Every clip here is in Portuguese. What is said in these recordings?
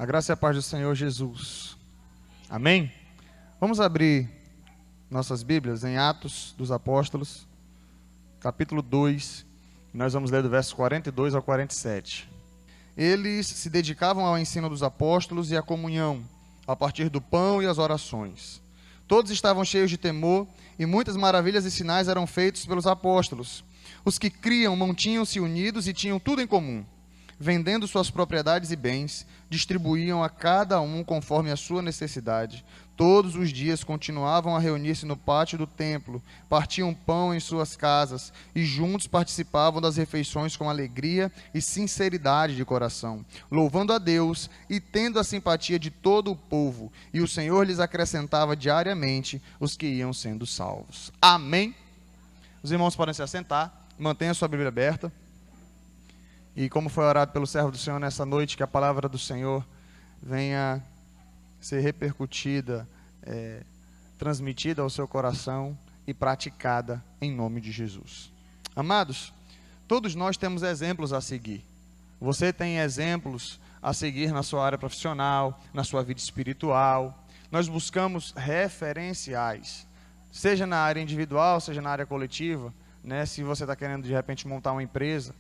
A graça e a paz do Senhor Jesus. Amém? Vamos abrir nossas Bíblias em Atos dos Apóstolos, capítulo 2. Nós vamos ler do verso 42 ao 47. Eles se dedicavam ao ensino dos apóstolos e à comunhão, a partir do pão e as orações. Todos estavam cheios de temor e muitas maravilhas e sinais eram feitos pelos apóstolos. Os que criam mantinham-se unidos e tinham tudo em comum. Vendendo suas propriedades e bens, distribuíam a cada um conforme a sua necessidade. Todos os dias continuavam a reunir-se no pátio do templo, partiam pão em suas casas e juntos participavam das refeições com alegria e sinceridade de coração, louvando a Deus e tendo a simpatia de todo o povo. E o Senhor lhes acrescentava diariamente os que iam sendo salvos. Amém? Os irmãos podem se assentar, mantenha sua Bíblia aberta. E como foi orado pelo servo do Senhor nessa noite, que a palavra do Senhor venha ser repercutida, transmitida ao seu coração e praticada em nome de Jesus. Amados, todos nós temos exemplos a seguir. Você tem exemplos a seguir na sua área profissional, na sua vida espiritual. Nós buscamos referenciais, seja na área individual, seja na área coletiva, né? Se você está querendo de repente montar uma empresa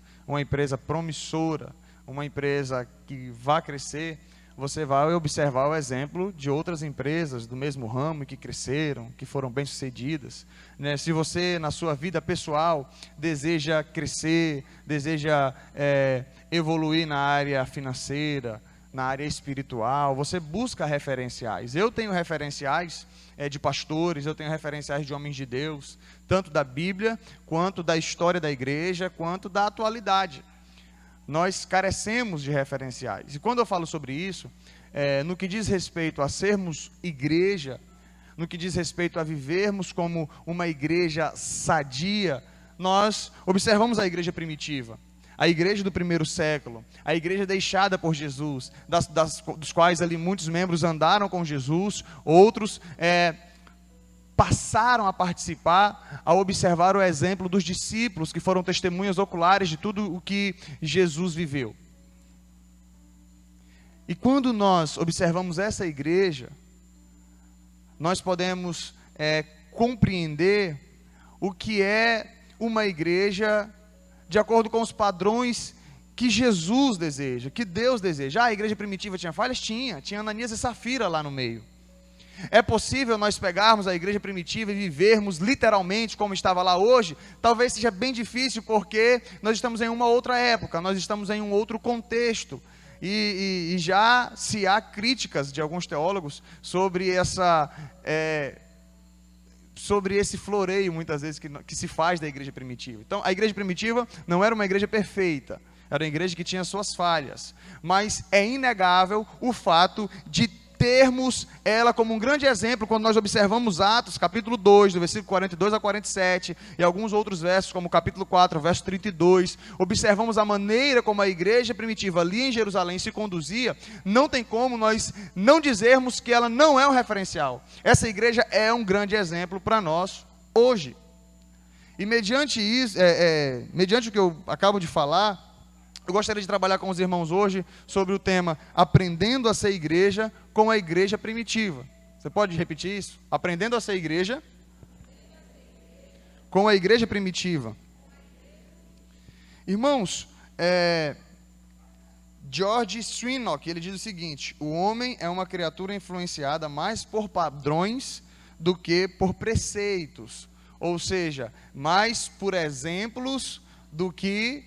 promissora, uma empresa que vai crescer, você vai observar o exemplo de outras empresas do mesmo ramo que cresceram, que foram bem-sucedidas, né? Se você, na sua vida pessoal, deseja crescer, deseja evoluir na área financeira, na área espiritual, você busca referenciais. Eu tenho referenciais de pastores, eu tenho referenciais de homens de Deus, tanto da Bíblia, quanto da história da igreja, quanto da atualidade. Nós carecemos de referenciais. E quando eu falo sobre isso, no que diz respeito a sermos igreja, no que diz respeito a vivermos como uma igreja sadia, nós observamos a igreja primitiva, a igreja do primeiro século, a igreja deixada por Jesus, dos quais ali muitos membros andaram com Jesus, outros passaram a participar, a observar o exemplo dos discípulos, que foram testemunhas oculares de tudo o que Jesus viveu. E quando nós observamos essa igreja, nós podemos compreender o que é uma igreja de acordo com os padrões que Jesus deseja, que Deus deseja. A igreja primitiva tinha falhas? Tinha Ananias e Safira lá no meio. É possível nós pegarmos a igreja primitiva e vivermos literalmente como estava lá hoje? Talvez seja bem difícil, porque nós estamos em uma outra época, nós estamos em um outro contexto. E já se há críticas de alguns teólogos sobre sobre esse floreio, muitas vezes, que se faz da igreja primitiva. Então, a igreja primitiva não era uma igreja perfeita, era uma igreja que tinha suas falhas, mas é inegável o fato de termos ela como um grande exemplo quando nós observamos Atos, capítulo 2, do versículo 42 a 47, e alguns outros versos, como capítulo 4, verso 32, observamos a maneira como a igreja primitiva ali em Jerusalém se conduzia. Não tem como nós não dizermos que ela não é um referencial. Essa igreja é um grande exemplo para nós hoje. E mediante isso, mediante o que eu acabo de falar, eu gostaria de trabalhar com os irmãos hoje sobre o tema Aprendendo a ser igreja com a igreja primitiva. Você pode repetir isso? Aprendendo a ser igreja com a igreja primitiva. Irmãos, George Swinnock, ele diz o seguinte: o homem é uma criatura influenciada mais por padrões do que por preceitos. Ou seja, mais por exemplos do que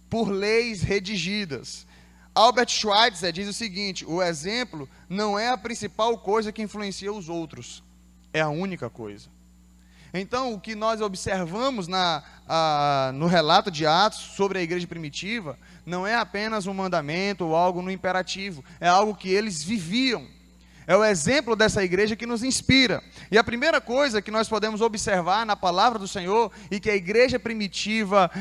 por leis redigidas. Albert Schweitzer diz o seguinte: o exemplo não é a principal coisa que influencia os outros, é a única coisa. Então, o que nós observamos no relato de Atos sobre a igreja primitiva não é apenas um mandamento ou algo no imperativo, é algo que eles viviam. É o exemplo dessa igreja que nos inspira. E a primeira coisa que nós podemos observar na palavra do Senhor, e que a igreja primitiva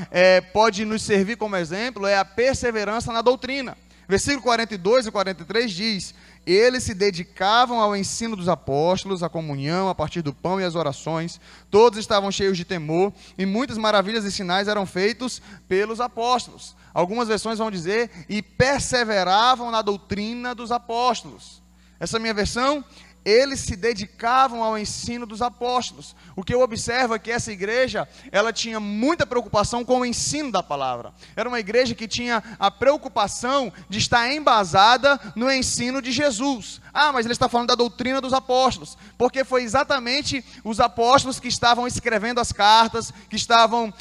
pode nos servir como exemplo, é a perseverança na doutrina. Versículo 42 e 43 diz: eles se dedicavam ao ensino dos apóstolos, à comunhão, a partir do pão e as orações. Todos estavam cheios de temor, e muitas maravilhas e sinais eram feitos pelos apóstolos. Algumas versões vão dizer: e perseveravam na doutrina dos apóstolos. Essa minha versão: eles se dedicavam ao ensino dos apóstolos. O que eu observo é que essa igreja, ela tinha muita preocupação com o ensino da palavra. Era uma igreja que tinha a preocupação de estar embasada no ensino de Jesus. Ah, mas ele está falando da doutrina dos apóstolos, porque foi exatamente os apóstolos que estavam escrevendo as cartas, que estavam...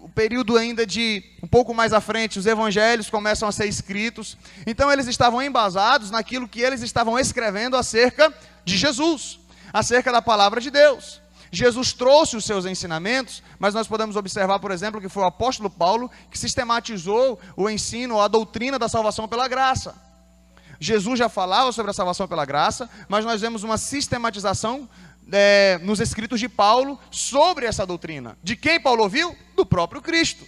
o período ainda de, um pouco mais à frente, os evangelhos começam a ser escritos. Então eles estavam embasados naquilo que eles estavam escrevendo acerca de Jesus, acerca da palavra de Deus. Jesus trouxe os seus ensinamentos, mas nós podemos observar, por exemplo, que foi o apóstolo Paulo que sistematizou o ensino, a doutrina da salvação pela graça. Jesus já falava sobre a salvação pela graça, mas nós vemos uma sistematização nos escritos de Paulo sobre essa doutrina. De quem Paulo ouviu? Do próprio Cristo.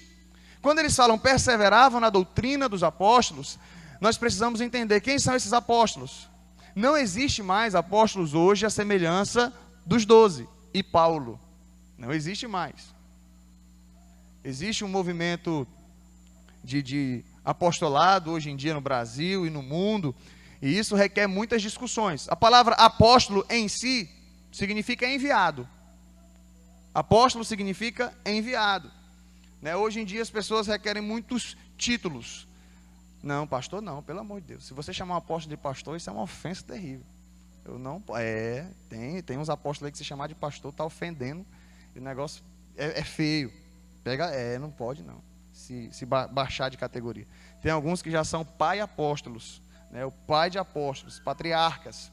Quando eles falam perseveravam na doutrina dos apóstolos, nós precisamos entender quem são esses apóstolos. Não existe mais apóstolos hoje à semelhança dos 12 e Paulo. Não existe mais. Existe um movimento de apostolado hoje em dia no Brasil e no mundo, e isso requer muitas discussões. A palavra apóstolo em si significa enviado. Apóstolo significa enviado. Hoje em dia as pessoas requerem muitos títulos. Não, pastor não, pelo amor de Deus. Se você chamar um apóstolo de pastor, isso é uma ofensa terrível. Eu não, tem uns apóstolos aí que se chamar de pastor, está ofendendo. E o negócio é feio. Não pode não. Se baixar de categoria. Tem alguns que já são pai apóstolos, o pai de apóstolos, patriarcas.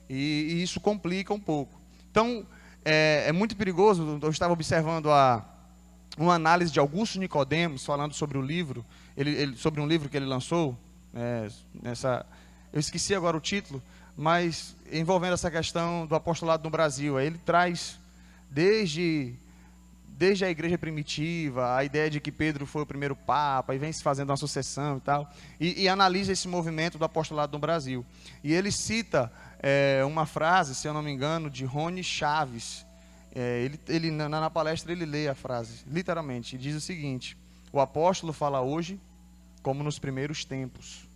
E isso complica um pouco. Então, é muito perigoso. Eu estava observando uma análise de Augusto Nicodemos, falando sobre o livro, sobre um livro que ele lançou, eu esqueci agora o título, mas envolvendo essa questão do apostolado no Brasil. Aí ele traz, desde a igreja primitiva, a ideia de que Pedro foi o primeiro papa, e vem se fazendo uma sucessão e tal, e analisa esse movimento do apostolado no Brasil. E ele cita uma frase, se eu não me engano, de Rony Chaves. Na palestra ele lê a frase, literalmente, e diz o seguinte: o apóstolo fala hoje como nos primeiros tempos.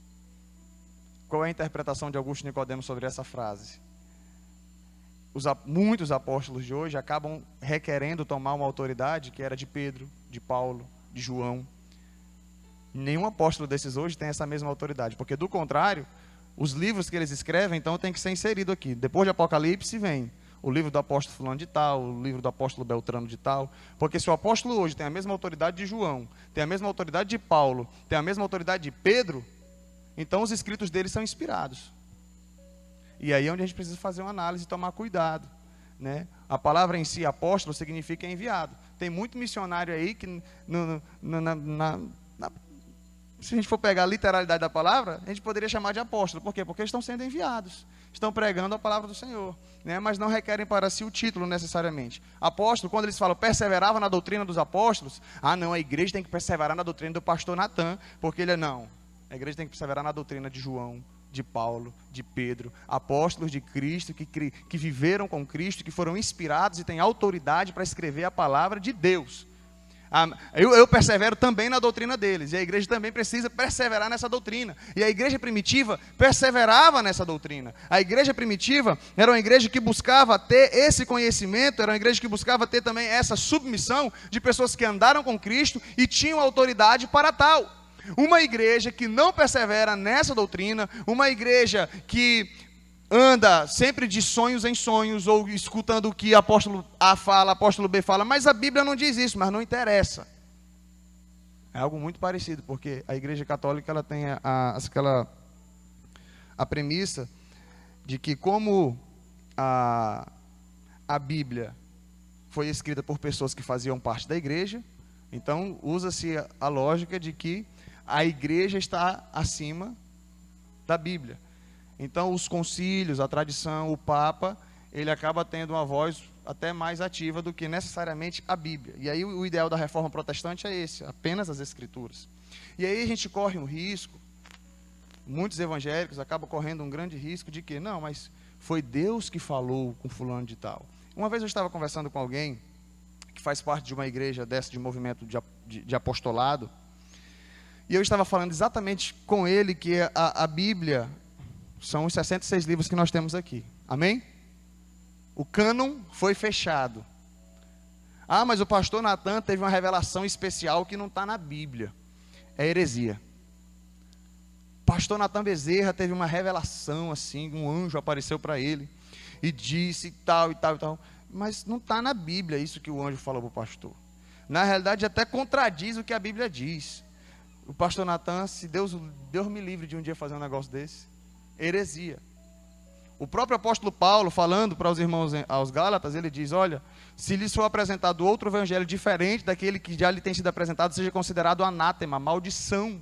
Qual é a interpretação de Augusto Nicodemos sobre essa frase? Muitos apóstolos de hoje acabam requerendo tomar uma autoridade que era de Pedro, de Paulo, de João. Nenhum apóstolo desses hoje tem essa mesma autoridade, porque do contrário, os livros que eles escrevem, então, tem que ser inserido aqui. Depois de Apocalipse vem o livro do apóstolo fulano de tal, o livro do apóstolo Beltrano de tal, porque se o apóstolo hoje tem a mesma autoridade de João, tem a mesma autoridade de Paulo, tem a mesma autoridade de Pedro, então os escritos deles são inspirados. E aí é onde a gente precisa fazer uma análise e tomar cuidado. A palavra em si, apóstolo, significa enviado. Tem muito missionário aí que, se a gente for pegar a literalidade da palavra, a gente poderia chamar de apóstolo. Por quê? Porque eles estão sendo enviados. Estão pregando a palavra do Senhor. Mas não requerem para si o título necessariamente. Apóstolo, quando eles falam perseverava na doutrina dos apóstolos, não, a igreja tem que perseverar na doutrina do pastor Natan, porque ele não. A igreja tem que perseverar na doutrina de João, de Paulo, de Pedro, apóstolos de Cristo, que viveram com Cristo, que foram inspirados e têm autoridade para escrever a palavra de Deus. Eu persevero também na doutrina deles, e a igreja também precisa perseverar nessa doutrina. E a igreja primitiva perseverava nessa doutrina. A igreja primitiva era uma igreja que buscava ter esse conhecimento, era uma igreja que buscava ter também essa submissão de pessoas que andaram com Cristo e tinham autoridade para tal. Uma igreja que não persevera nessa doutrina, uma igreja que anda sempre de sonhos em sonhos, ou escutando o que apóstolo A fala, apóstolo B fala, mas a Bíblia não diz isso, mas não interessa. É algo muito parecido, porque a igreja católica ela tem a premissa de que como a Bíblia foi escrita por pessoas que faziam parte da igreja, então usa-se a lógica de que a igreja está acima da Bíblia. Então os concílios, a tradição, o Papa, ele acaba tendo uma voz até mais ativa do que necessariamente a Bíblia. E aí o ideal da reforma protestante é esse, apenas as Escrituras. E aí a gente corre um risco muitos evangélicos acabam correndo um grande risco de que, não, mas foi Deus que falou com fulano de tal. Uma vez eu estava conversando com alguém que faz parte de uma igreja dessa, de movimento de apostolado, e eu estava falando exatamente com ele que a Bíblia são os 66 livros que nós temos aqui. Amém? O cânon foi fechado. Ah, mas o pastor Natan teve uma revelação especial que não está na Bíblia. É heresia. Pastor Natan Bezerra teve uma revelação assim, um anjo apareceu para ele e disse tal e tal e tal. Mas não está na Bíblia isso que o anjo falou para o pastor. Na realidade até contradiz o que a Bíblia diz. O pastor Natan, se Deus me livre de um dia fazer um negócio desse, heresia. O próprio apóstolo Paulo, falando para os irmãos aos Gálatas, ele diz, olha, se lhes for apresentado outro evangelho diferente daquele que já lhe tem sido apresentado, seja considerado anátema, maldição.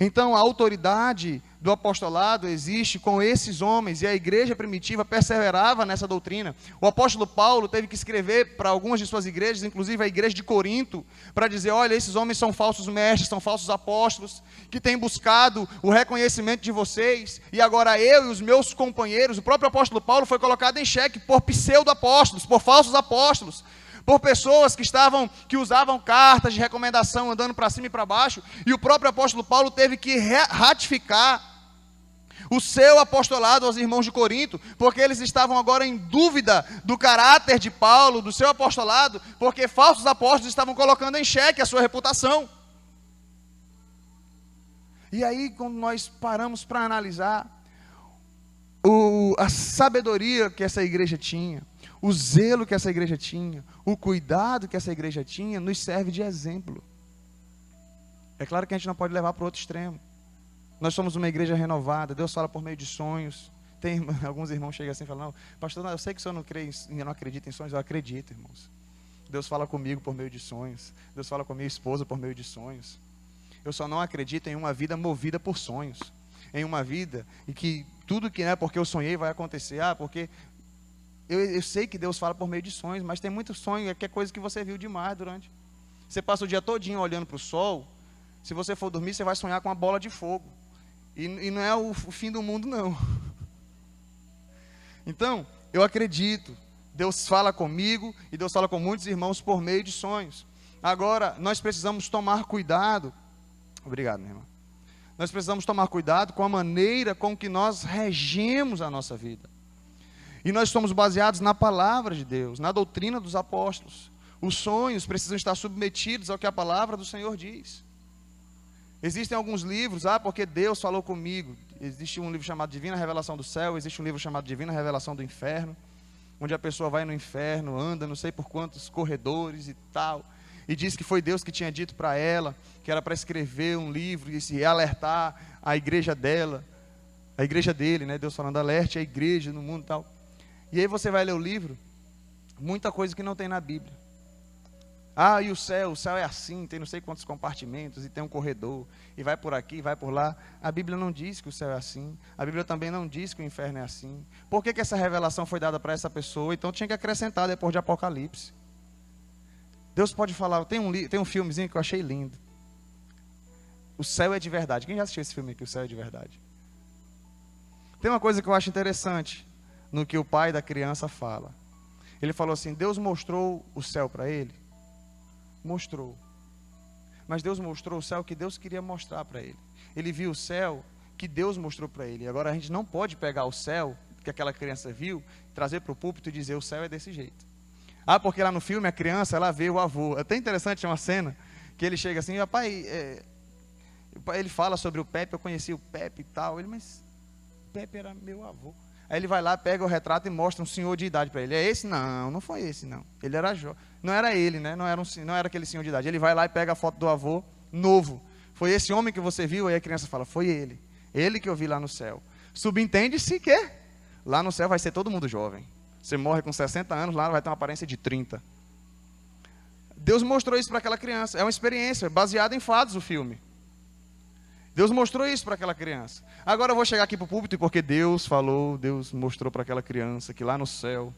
Então a autoridade do apostolado existe com esses homens, e a igreja primitiva perseverava nessa doutrina. O apóstolo Paulo teve que escrever para algumas de suas igrejas, inclusive a igreja de Corinto, para dizer, olha, esses homens são falsos mestres, são falsos apóstolos, que têm buscado o reconhecimento de vocês, e agora eu e os meus companheiros, o próprio apóstolo Paulo foi colocado em xeque por pseudo-apóstolos, por falsos apóstolos, por pessoas que usavam cartas de recomendação, andando para cima e para baixo, e o próprio apóstolo Paulo teve que ratificar o seu apostolado aos irmãos de Corinto, porque eles estavam agora em dúvida do caráter de Paulo, do seu apostolado, porque falsos apóstolos estavam colocando em xeque a sua reputação. E aí, quando nós paramos para analisar a sabedoria que essa igreja tinha, o zelo que essa igreja tinha, o cuidado que essa igreja tinha, nos serve de exemplo. É claro que a gente não pode levar para o outro extremo. Nós somos uma igreja renovada, Deus fala por meio de sonhos. Tem alguns irmãos que chegam assim e falam, não, pastor, eu sei que o senhor não acredita em sonhos, eu acredito, irmãos. Deus fala comigo por meio de sonhos, Deus fala com a minha esposa por meio de sonhos. Eu só não acredito em uma vida movida por sonhos, em uma vida em que tudo que é porque eu sonhei vai acontecer, porque eu sei que Deus fala por meio de sonhos, mas tem muito sonho, que é coisa que você viu demais durante. Você passa o dia todinho olhando para o sol, se você for dormir, você vai sonhar com uma bola de fogo. E não é o fim do mundo, não. Então, eu acredito, Deus fala comigo e Deus fala com muitos irmãos por meio de sonhos. Agora, nós precisamos tomar cuidado. Obrigado, minha irmã. Nós precisamos tomar cuidado com a maneira com que nós regemos a nossa vida. E nós somos baseados na palavra de Deus, na doutrina dos apóstolos. Os sonhos precisam estar submetidos ao que a palavra do Senhor diz. Existem alguns livros, porque Deus falou comigo. Existe um livro chamado Divina Revelação do Céu, existe um livro chamado Divina Revelação do Inferno, onde a pessoa vai no inferno, anda não sei por quantos corredores e tal, e diz que foi Deus que tinha dito para ela, que era para escrever um livro e se alertar a igreja dela, a igreja dele, né? Deus falando, alerte a igreja no mundo e tal. E aí você vai ler o livro, muita coisa que não tem na Bíblia. E o céu é assim, tem não sei quantos compartimentos, e tem um corredor, e vai por aqui, vai por lá. A Bíblia não diz que o céu é assim, a Bíblia também não diz que o inferno é assim. Por que essa revelação foi dada para essa pessoa? Então tinha que acrescentar depois de Apocalipse. Deus pode falar, tem um filmezinho que eu achei lindo. O céu é de verdade. Quem já assistiu esse filme aqui, O Céu é de Verdade? Tem uma coisa que eu acho interessante no que o pai da criança fala. Ele falou assim, Deus mostrou o céu para ele? Mostrou. Mas Deus mostrou o céu que Deus queria mostrar para ele. Ele viu o céu que Deus mostrou para ele. Agora a gente não pode pegar o céu que aquela criança viu, trazer para o púlpito e dizer o céu é desse jeito. Porque lá no filme a criança, ela vê o avô. É até interessante uma cena que ele chega assim, pai, ele fala sobre o Pepe, eu conheci o Pepe e tal. Ele, mas Pepe era meu avô. Aí ele vai lá, pega o retrato e mostra um senhor de idade para ele. É esse? Não, não foi esse, não. Ele era jovem. Não era ele, né? Não era aquele senhor de idade. Ele vai lá e pega a foto do avô novo. Foi esse homem que você viu? Aí a criança fala, foi ele. Ele que eu vi lá no céu. Subentende-se que lá no céu vai ser todo mundo jovem. Você morre com 60 anos, lá vai ter uma aparência de 30. Deus mostrou isso para aquela criança. É uma experiência, baseada em fatos o filme. Deus mostrou isso para aquela criança. Agora eu vou chegar aqui para o púlpito e porque Deus falou, Deus mostrou para aquela criança que lá no céu,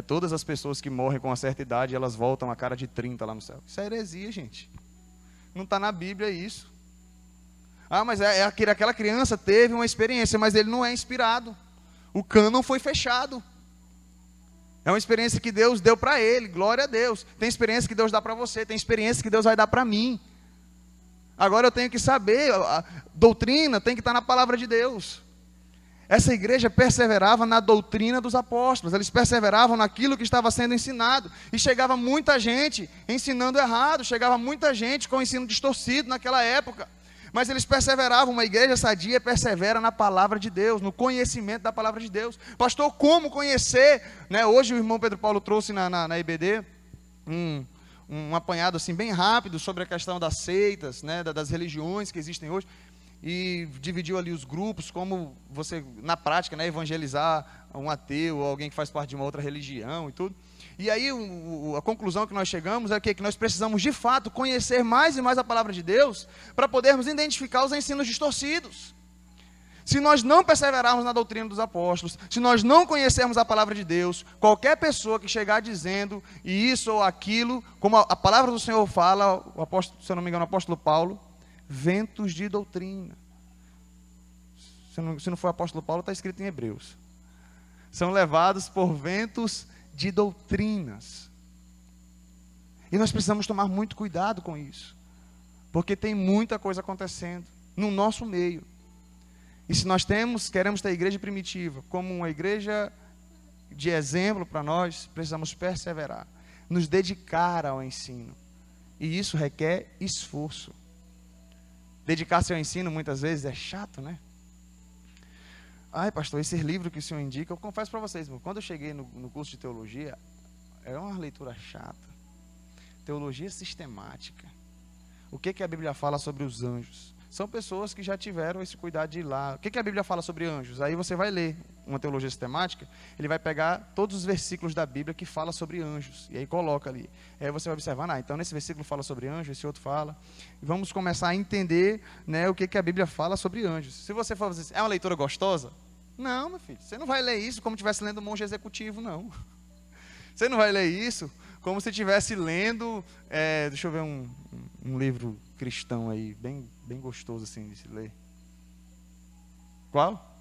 todas as pessoas que morrem com uma certa idade, elas voltam a cara de 30 lá no céu. Isso é heresia, gente. Não está na Bíblia isso. Ah, mas aquela criança teve uma experiência, mas ele não é inspirado. O cânon foi fechado. É uma experiência que Deus deu para ele, glória a Deus. Tem experiência que Deus dá para você, tem experiência que Deus vai dar para mim. Agora eu tenho que saber, a doutrina tem que estar na palavra de Deus. Essa igreja perseverava na doutrina dos apóstolos, eles perseveravam naquilo que estava sendo ensinado. E chegava muita gente ensinando errado, chegava muita gente com o ensino distorcido naquela época. Mas eles perseveravam, uma igreja sadia persevera na palavra de Deus, no conhecimento da palavra de Deus. Pastor, como conhecer? Né? Hoje o irmão Pedro Paulo trouxe na IBD um apanhado assim, bem rápido sobre a questão das seitas, né? Das religiões que existem hoje. E dividiu ali os grupos, como você, na prática, né, evangelizar um ateu ou alguém que faz parte de uma outra religião e tudo. E aí a conclusão que nós chegamos é que nós precisamos de fato conhecer mais e mais a palavra de Deus para podermos identificar os ensinos distorcidos. Se nós não perseverarmos na doutrina dos apóstolos, se nós não conhecermos a palavra de Deus, qualquer pessoa que chegar dizendo isso ou aquilo, como a palavra do Senhor fala, o apóstolo, se eu não me engano, o apóstolo Paulo, ventos de doutrina. Se não for o apóstolo Paulo, está escrito em Hebreus. São levados por ventos de doutrinas. E nós precisamos tomar muito cuidado com isso, porque tem muita coisa acontecendo no nosso meio. E se nós queremos ter a igreja primitiva como uma igreja de exemplo para nós, precisamos perseverar, nos dedicar ao ensino. E isso requer esforço. Dedicar-se ao ensino muitas vezes é chato, né? Ai, pastor, esse livro que o senhor indica, eu confesso para vocês, quando eu cheguei no curso de teologia, era uma leitura chata. Teologia sistemática. O que a Bíblia fala sobre os anjos? São pessoas que já tiveram esse cuidado de ir lá. O que a Bíblia fala sobre anjos? Aí você vai ler uma teologia sistemática, ele vai pegar todos os versículos da Bíblia que fala sobre anjos, e aí coloca ali. Aí você vai observar, então nesse versículo fala sobre anjos, esse outro fala. E vamos começar a entender, né, o que a Bíblia fala sobre anjos. Se você for dizer, é uma leitura gostosa? Não, meu filho, você não vai ler isso como se estivesse lendo Monge Executivo, não. Você não vai ler isso como se estivesse lendo, deixa eu ver um livro cristão aí, bem gostoso assim de se ler. Qual?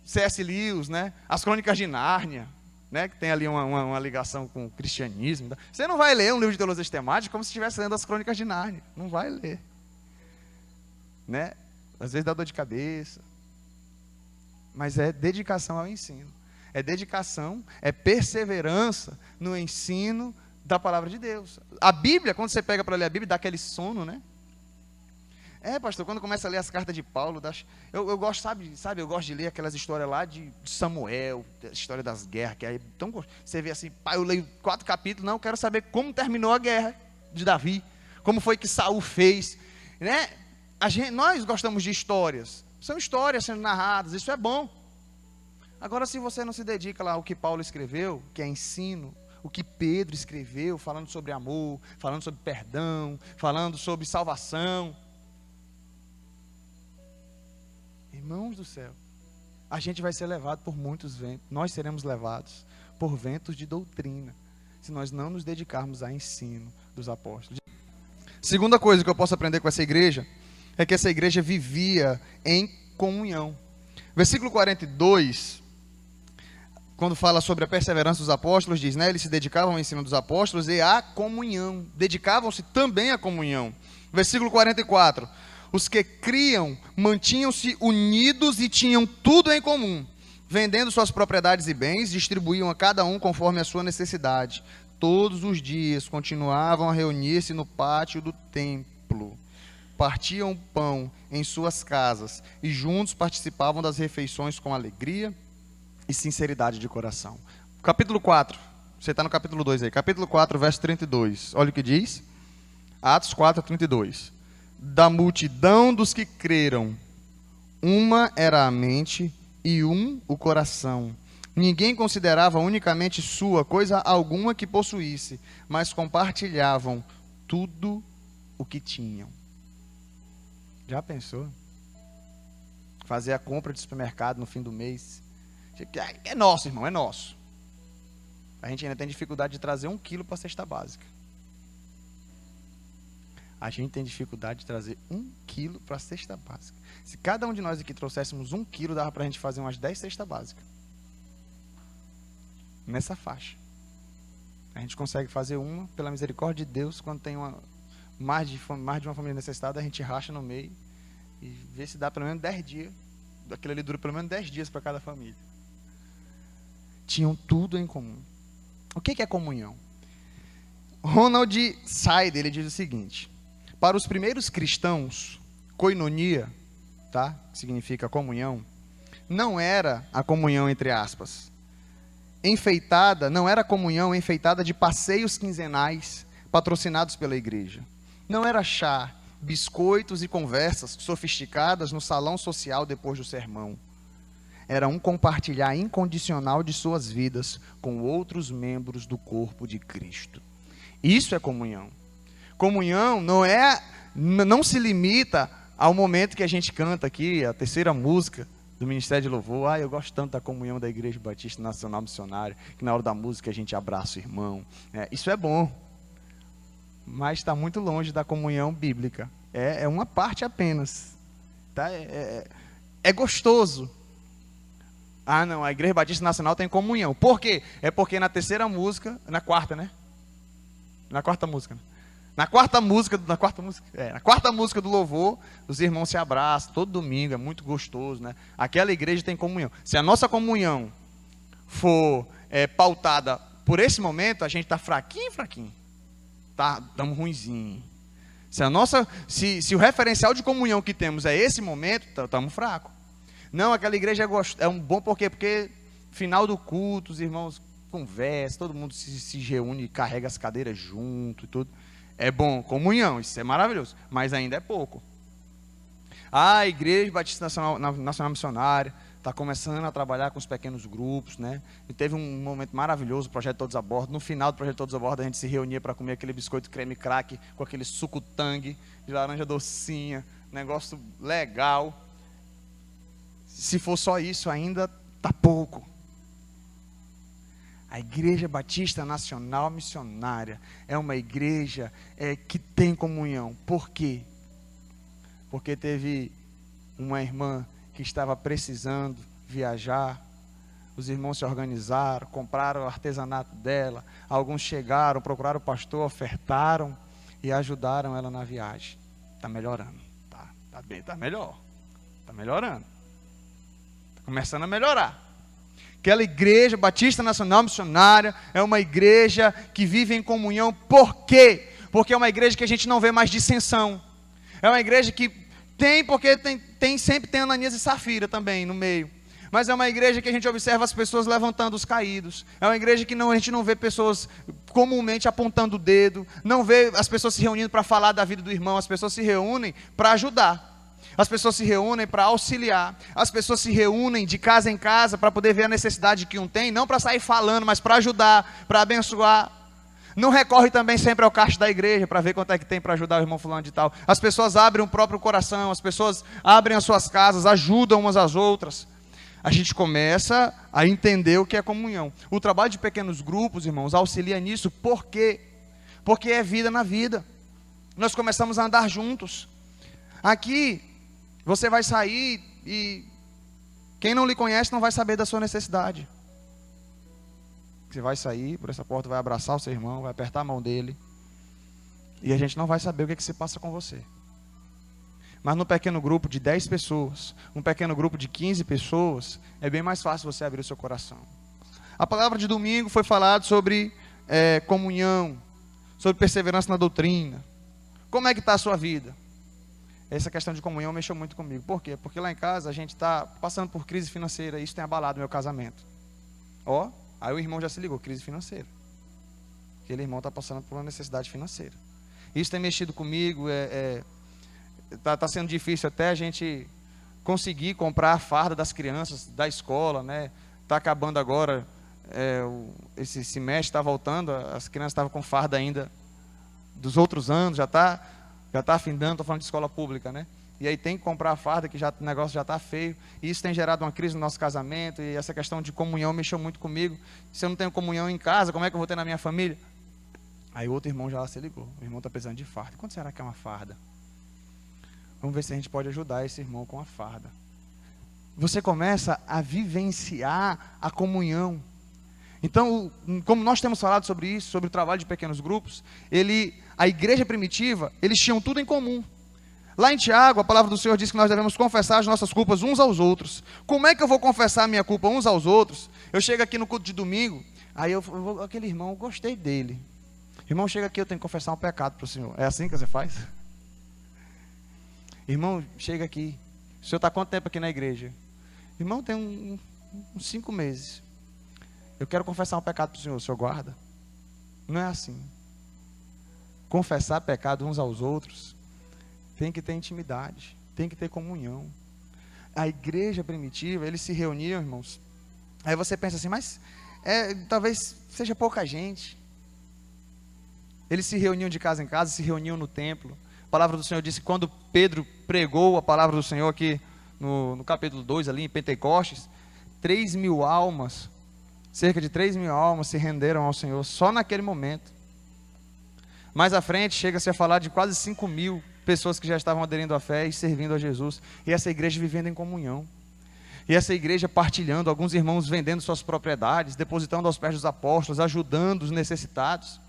C.S. Lewis, né? As Crônicas de Nárnia, né? Que tem ali uma ligação com o cristianismo. Você não vai ler um livro de teologia sistemática como se estivesse lendo as Crônicas de Nárnia. Não vai ler. Né? Às vezes dá dor de cabeça. Mas é dedicação ao ensino. É dedicação, é perseverança no ensino da palavra de Deus. A Bíblia, quando você pega para ler a Bíblia, dá aquele sono, né? Pastor, quando começa a ler as cartas de Paulo, eu gosto, sabe, eu gosto de ler aquelas histórias lá de Samuel, a história das guerras, que aí, então, você vê assim, eu leio 4 capítulos, não, eu quero saber como terminou a guerra de Davi, como foi que Saul fez, né? Nós gostamos de histórias, são histórias sendo narradas, isso é bom. Agora, se você não se dedica lá ao que Paulo escreveu, que é ensino, o que Pedro escreveu, falando sobre amor, falando sobre perdão, falando sobre salvação, irmãos do céu, a gente vai ser levado por muitos ventos, nós seremos levados por ventos de doutrina, se nós não nos dedicarmos ao ensino dos apóstolos. Segunda coisa que eu posso aprender com essa igreja, é que essa igreja vivia em comunhão. Versículo 42, quando fala sobre a perseverança dos apóstolos, diz, né, eles se dedicavam ao ensino dos apóstolos e à comunhão, dedicavam-se também à comunhão. Versículo 44, os que criam mantinham-se unidos e tinham tudo em comum, vendendo suas propriedades e bens, distribuíam a cada um conforme a sua necessidade. Todos os dias continuavam a reunir-se no pátio do templo, partiam pão em suas casas e juntos participavam das refeições com alegria e sinceridade de coração. Capítulo 4, você está no capítulo 2 aí, capítulo 4, verso 32, olha o que diz, Atos 4, 32. Da multidão dos que creram, uma era a mente e o coração. Ninguém considerava unicamente sua coisa alguma que possuísse, mas compartilhavam tudo o que tinham. Já pensou? Fazer a compra de supermercado no fim do mês. É nosso, irmão, é nosso. A gente ainda tem dificuldade de trazer 1 quilo para a cesta básica. A gente tem dificuldade de trazer 1 quilo para a cesta básica. Se cada um de nós aqui trouxéssemos 1 quilo, dava para a gente fazer umas 10 cestas básicas. Nessa faixa. A gente consegue fazer uma, pela misericórdia de Deus, quando tem mais de uma família necessitada, a gente racha no meio e vê se dá pelo menos 10 dias. Aquilo ali dura pelo menos 10 dias para cada família. Tinham tudo em comum. O que é comunhão? Ronald Sider, ele diz o seguinte: para os primeiros cristãos, koinonia, tá? Que significa comunhão, não era a comunhão entre aspas. Enfeitada, não era comunhão enfeitada de passeios quinzenais patrocinados pela igreja. Não era chá, biscoitos e conversas sofisticadas no salão social depois do sermão. Era um compartilhar incondicional de suas vidas com outros membros do corpo de Cristo. Isso é comunhão. Comunhão não se limita ao momento que a gente canta aqui, a terceira música do Ministério de Louvor. Eu gosto tanto da comunhão da Igreja Batista Nacional Missionária, que na hora da música a gente abraça o irmão. Isso é bom, mas está muito longe da comunhão bíblica. É uma parte apenas. Tá? É gostoso. Não, a Igreja Batista Nacional tem comunhão. Por quê? É porque na terceira música, na quarta música do louvor, os irmãos se abraçam, todo domingo, é muito gostoso, né? Aquela igreja tem comunhão. Se a nossa comunhão for pautada por esse momento, a gente está fraquinho. Estamos ruinzinho. Se o referencial de comunhão que temos é esse momento, estamos fracos. Não, aquela igreja é um bom, por quê? Porque final do culto, os irmãos conversam, todo mundo se reúne e carrega as cadeiras junto e tudo. É bom, comunhão, isso é maravilhoso, mas ainda é pouco. A Igreja Batista Nacional Missionária está começando a trabalhar com os pequenos grupos, né? E teve um momento maravilhoso, o Projeto Todos a Bordo. No final do Projeto Todos a Bordo, a gente se reunia para comer aquele biscoito creme crack com aquele suco tangue de laranja docinha, negócio legal. Se for só isso, ainda está pouco. A Igreja Batista Nacional Missionária é uma igreja que tem comunhão. Por quê? Porque teve uma irmã que estava precisando viajar. Os irmãos se organizaram, compraram o artesanato dela. Alguns chegaram, procuraram o pastor, ofertaram e ajudaram ela na viagem. Está melhorando. Tá bem, está melhor. Está melhorando. Está começando a melhorar. Aquela Igreja Batista Nacional Missionária é uma igreja que vive em comunhão. Por quê? Porque é uma igreja que a gente não vê mais dissensão. É uma igreja que sempre tem Ananias e Safira também no meio. Mas é uma igreja que a gente observa as pessoas levantando os caídos. É uma igreja que a gente não vê pessoas comumente apontando o dedo. Não vê as pessoas se reunindo para falar da vida do irmão. As pessoas se reúnem para ajudar. As pessoas se reúnem para auxiliar. As pessoas se reúnem de casa em casa para poder ver a necessidade que um tem. Não para sair falando, mas para ajudar, para abençoar. Não recorre também sempre ao caixa da igreja para ver quanto é que tem para ajudar o irmão fulano de tal. As pessoas abrem o próprio coração. As pessoas abrem as suas casas, ajudam umas às outras. A gente começa a entender o que é comunhão. O trabalho de pequenos grupos, irmãos, auxilia nisso. Por quê? Porque é vida na vida. Nós começamos a andar juntos. Aqui você vai sair e quem não lhe conhece não vai saber da sua necessidade. Você vai sair por essa porta, vai abraçar o seu irmão, vai apertar a mão dele. E a gente não vai saber o que se passa com você. Mas no pequeno grupo de 10 pessoas, um pequeno grupo de 15 pessoas, é bem mais fácil você abrir o seu coração. A palavra de domingo foi falado sobre comunhão, sobre perseverança na doutrina. Como é que está a sua vida? Essa questão de comunhão mexeu muito comigo. Por quê? Porque lá em casa a gente está passando por crise financeira e isso tem abalado o meu casamento. Aí o irmão já se ligou, crise financeira. Aquele irmão está passando por uma necessidade financeira. Isso tem mexido comigo, tá sendo difícil até a gente conseguir comprar a farda das crianças da escola, né? Está acabando agora, esse semestre está voltando, as crianças estavam com farda ainda dos outros anos, já está afindando, estou falando de escola pública, né? E aí tem que comprar a farda, que o negócio já está feio. E isso tem gerado uma crise no nosso casamento. E essa questão de comunhão mexeu muito comigo. Se eu não tenho comunhão em casa, como é que eu vou ter na minha família? Aí o outro irmão já se ligou. O irmão está precisando de farda. Quanto será que é uma farda? Vamos ver se a gente pode ajudar esse irmão com a farda. Você começa a vivenciar a comunhão. Então, como nós temos falado sobre isso, sobre o trabalho de pequenos grupos, a igreja primitiva, eles tinham tudo em comum. Lá em Tiago, a palavra do Senhor diz que nós devemos confessar as nossas culpas uns aos outros. Como é que eu vou confessar a minha culpa uns aos outros? Eu chego aqui no culto de domingo, aí aquele irmão, eu gostei dele. Irmão, chega aqui, eu tenho que confessar um pecado para o Senhor. É assim que você faz? Irmão, chega aqui. O senhor está quanto tempo aqui na igreja? Irmão, tem uns 5 meses. Eu quero confessar um pecado para o senhor guarda? Não é assim. Confessar pecado uns aos outros, tem que ter intimidade, tem que ter comunhão. A igreja primitiva, eles se reuniam, irmãos. Aí você pensa assim, mas talvez seja pouca gente. Eles se reuniam de casa em casa, se reuniam no templo. A palavra do Senhor disse que quando Pedro pregou a palavra do Senhor aqui no capítulo 2, ali em Pentecostes, 3.000 almas, cerca de 3.000 almas se renderam ao Senhor só naquele momento. Mais à frente, chega-se a falar de quase 5.000 pessoas que já estavam aderindo à fé e servindo a Jesus. E essa igreja vivendo em comunhão. E essa igreja partilhando, alguns irmãos vendendo suas propriedades, depositando aos pés dos apóstolos, ajudando os necessitados.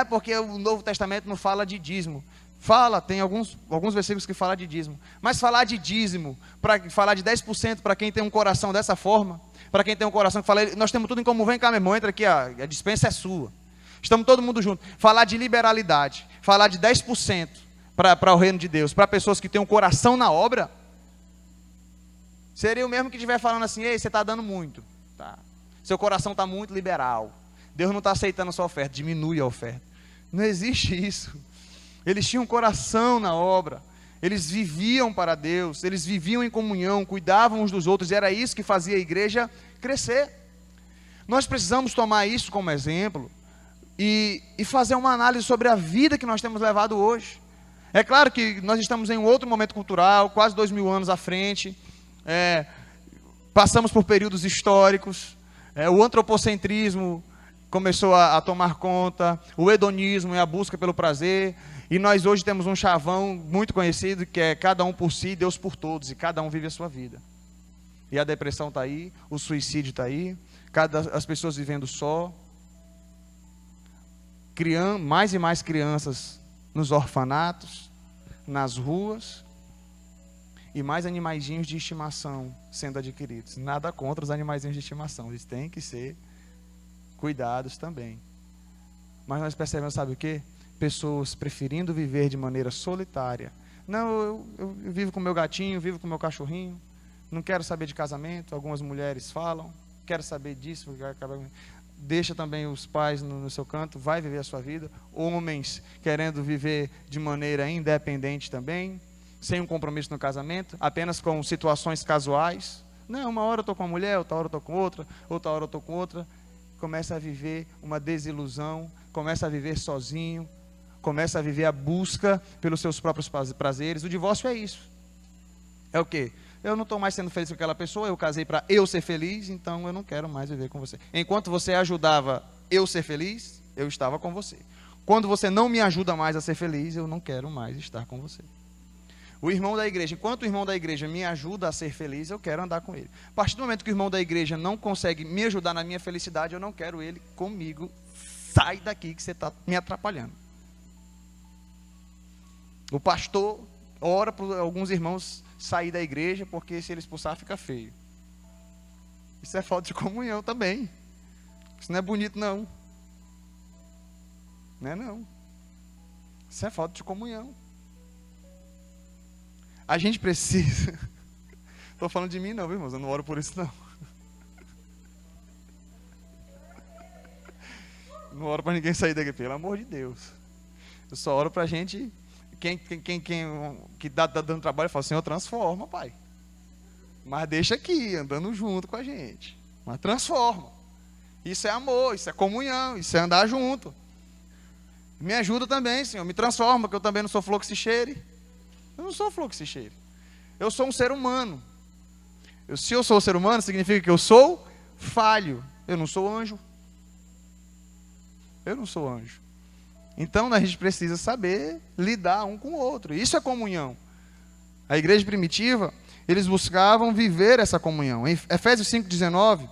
Porque o Novo Testamento não fala de dízimo. Fala, tem alguns versículos que falam de dízimo. Mas falar de dízimo, falar de 10% para quem tem um coração dessa forma, para quem tem um coração que fala, nós temos tudo em comum, vem cá, meu irmão, entra aqui, a dispensa é sua. Estamos todo mundo junto. Falar de liberalidade, falar de 10% para o reino de Deus, para pessoas que têm um coração na obra, seria o mesmo que estiver falando assim, ei, você está dando muito. Tá? Seu coração está muito liberal. Deus não está aceitando a sua oferta, diminui a oferta. Não existe isso. Eles tinham um coração na obra, eles viviam para Deus, eles viviam em comunhão, cuidavam uns dos outros, e era isso que fazia a igreja crescer. Nós precisamos tomar isso como exemplo e fazer uma análise sobre a vida que nós temos levado hoje. É claro que nós estamos em um outro momento cultural, quase 2.000 anos à frente, passamos por períodos históricos, o antropocentrismo começou a tomar conta, o hedonismo é a busca pelo prazer, e nós hoje temos um chavão muito conhecido que é cada um por si, Deus por todos, e cada um vive a sua vida. E a depressão está aí, o suicídio está aí, as pessoas vivendo só, mais e mais crianças nos orfanatos, nas ruas, e mais animaizinhos de estimação sendo adquiridos. Nada contra os animaizinhos de estimação, eles têm que ser cuidados também. Mas nós percebemos, sabe o quê? Pessoas preferindo viver de maneira solitária. Não, eu vivo com meu gatinho, vivo com meu cachorrinho, não quero saber de casamento. Algumas mulheres falam, quero saber disso, deixa também os pais no seu canto, vai viver a sua vida. Homens querendo viver de maneira independente também, sem um compromisso no casamento, apenas com situações casuais. Não, uma hora eu estou com uma mulher, outra hora eu estou com outra hora eu estou com outra. Começa a viver uma desilusão, começa a viver sozinho, começa a viver a busca pelos seus próprios prazeres. O divórcio é isso. É o quê? Eu não estou mais sendo feliz com aquela pessoa, eu casei para eu ser feliz, então eu não quero mais viver com você. Enquanto você ajudava eu ser feliz, eu estava com você. Quando você não me ajuda mais a ser feliz, eu não quero mais estar com você. O irmão da igreja, enquanto o irmão da igreja me ajuda a ser feliz, eu quero andar com ele. A partir do momento que o irmão da igreja não consegue me ajudar na minha felicidade, eu não quero ele comigo. Sai daqui que você está me atrapalhando. O pastor ora para alguns irmãos sair da igreja, porque se ele expulsar fica feio. Isso é falta de comunhão também. Isso não é bonito não. Não é não. Isso é falta de comunhão. A gente precisa. Estou falando de mim não, viu, irmãos? Eu não oro por isso não. Não oro para ninguém sair daqui, pelo amor de Deus. Eu só oro para a gente. Quem que está dando trabalho, fala, Senhor, transforma, Pai. Mas deixa aqui, andando junto com a gente. Mas transforma. Isso é amor, isso é comunhão, isso é andar junto. Me ajuda também, Senhor, me transforma, que eu também não sou flor que se cheire. Eu não sou flor que se cheire. Eu sou um ser humano. Se eu sou um ser humano, significa que eu sou falho. Eu não sou anjo. Eu não sou anjo. Então a gente precisa saber lidar um com o outro. Isso é comunhão. A igreja primitiva, eles buscavam viver essa comunhão. Em Efésios 5,19,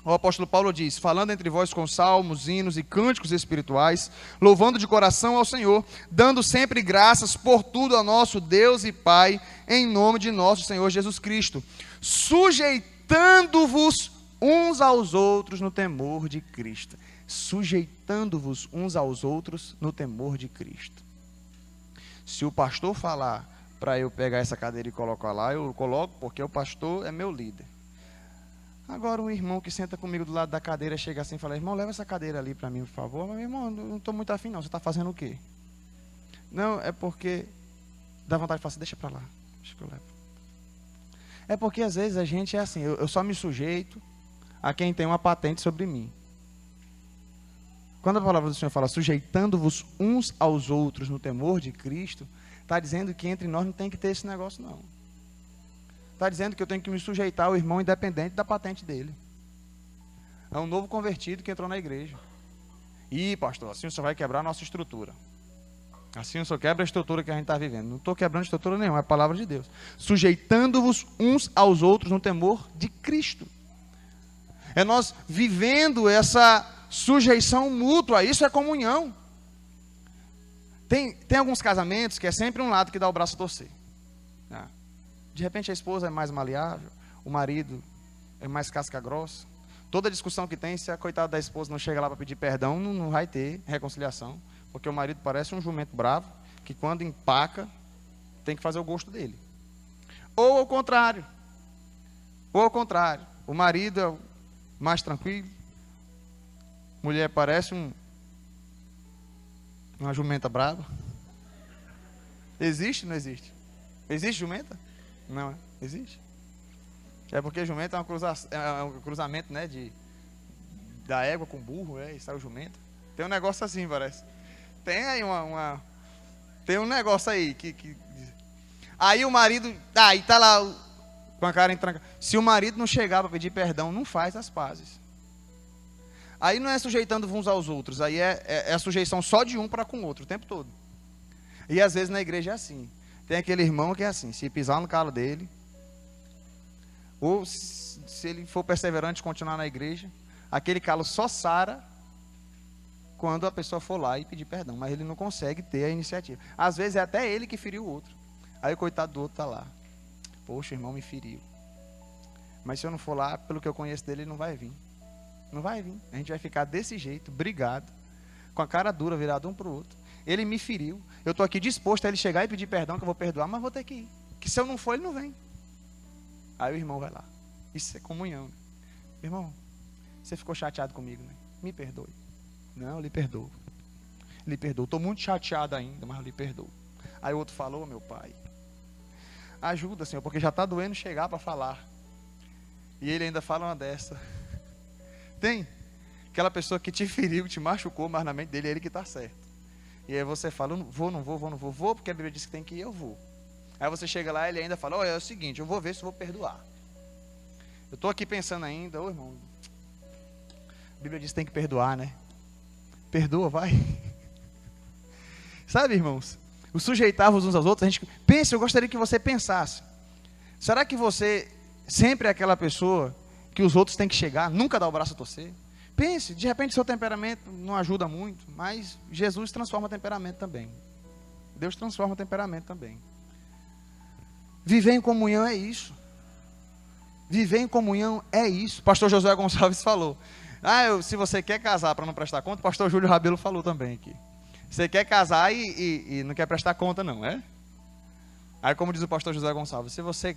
o apóstolo Paulo diz: falando entre vós com salmos, hinos e cânticos espirituais, louvando de coração ao Senhor, dando sempre graças por tudo ao nosso Deus e Pai, em nome de nosso Senhor Jesus Cristo, sujeitando-vos uns aos outros no temor de Cristo. Sujeitando-vos uns aos outros no temor de Cristo. Se o pastor falar para eu pegar essa cadeira e colocar lá, eu coloco porque o pastor é meu líder. Agora um irmão que senta comigo do lado da cadeira chega assim e fala: irmão, leva essa cadeira ali para mim, por favor. Mas, irmão, eu não estou muito afim não, você está fazendo o quê? Não, é porque dá vontade de falar assim: deixa para lá, deixa que eu levo. É porque às vezes a gente é assim, eu só me sujeito a quem tem uma patente sobre mim. Quando a palavra do Senhor fala sujeitando-vos uns aos outros no temor de Cristo, está dizendo que entre nós não tem que ter esse negócio não. Está dizendo que eu tenho que me sujeitar ao irmão independente da patente dele. É um novo convertido que entrou na igreja. Ih, pastor, assim o senhor vai quebrar a nossa estrutura. Assim o senhor quebra a estrutura que a gente está vivendo. Não estou quebrando estrutura nenhuma, é a palavra de Deus. Sujeitando-vos uns aos outros no temor de Cristo. É nós vivendo essa sujeição mútua, isso é comunhão. Tem alguns casamentos que é sempre um lado que dá o braço a torcer. De repente a esposa é mais maleável, o marido é mais casca grossa. Toda discussão que tem, se a coitada da esposa não chega lá para pedir perdão, não vai ter reconciliação. Porque o marido parece um jumento bravo, que quando empaca, tem que fazer o gosto dele. Ou ao contrário, o marido é mais tranquilo, mulher parece uma jumenta brava. Existe ou não existe? Existe jumenta? Não, existe. É porque jumenta é um cruzamento, né, da égua com burro, e sai o jumento. Tem um negócio assim, parece. Tem aí tem um negócio aí que aí o marido, aí tá lá com a cara entrancada. Se o marido não chegar para pedir perdão, não faz as pazes. Aí não é sujeitando uns aos outros, aí é a sujeição só de um para com o outro o tempo todo. E às vezes na igreja é assim. Tem aquele irmão que é assim, se pisar no calo dele, ou se ele for perseverante e continuar na igreja, aquele calo só sara quando a pessoa for lá e pedir perdão, mas ele não consegue ter a iniciativa. Às vezes é até ele que feriu o outro. Aí o coitado do outro está lá. Poxa, o irmão me feriu. Mas se eu não for lá, pelo que eu conheço dele, ele não vai vir. Não vai vir. A gente vai ficar desse jeito, brigado, com a cara dura, virado um para o outro. Ele me feriu. Eu estou aqui disposto a ele chegar e pedir perdão, que eu vou perdoar, mas vou ter que ir. Que se eu não for, ele não vem. Aí o irmão vai lá. Isso é comunhão. Né? Irmão, você ficou chateado comigo, né? Me perdoe. Não, eu lhe perdoo. Lhe perdoo. Estou muito chateado ainda, mas eu lhe perdoo. Aí o outro falou: meu pai, ajuda, Senhor, porque já está doendo chegar para falar. E ele ainda fala uma dessa. Tem aquela pessoa que te feriu, te machucou, mas na mente dele é ele que está certo. E aí você fala: não vou, porque a Bíblia diz que tem que ir, eu vou. Aí você chega lá e ele ainda fala: olha, é o seguinte, eu vou ver se vou perdoar. Eu estou aqui pensando ainda, ô irmão, a Bíblia diz que tem que perdoar, né? Perdoa, vai. Sabe, irmãos, o sujeitar-vos uns aos outros, a gente pensa, eu gostaria que você pensasse. Será que você sempre é aquela pessoa que os outros têm que chegar, nunca dá o braço a torcer? Pense, de repente seu temperamento não ajuda muito, mas Jesus transforma o temperamento também. Deus transforma o temperamento também. Viver em comunhão é isso. Viver em comunhão é isso. Pastor Josué Gonçalves falou. Se você quer casar para não prestar conta, pastor Júlio Rabelo falou também aqui. Você quer casar e não quer prestar conta não, é? Aí como diz o pastor José Gonçalves, se você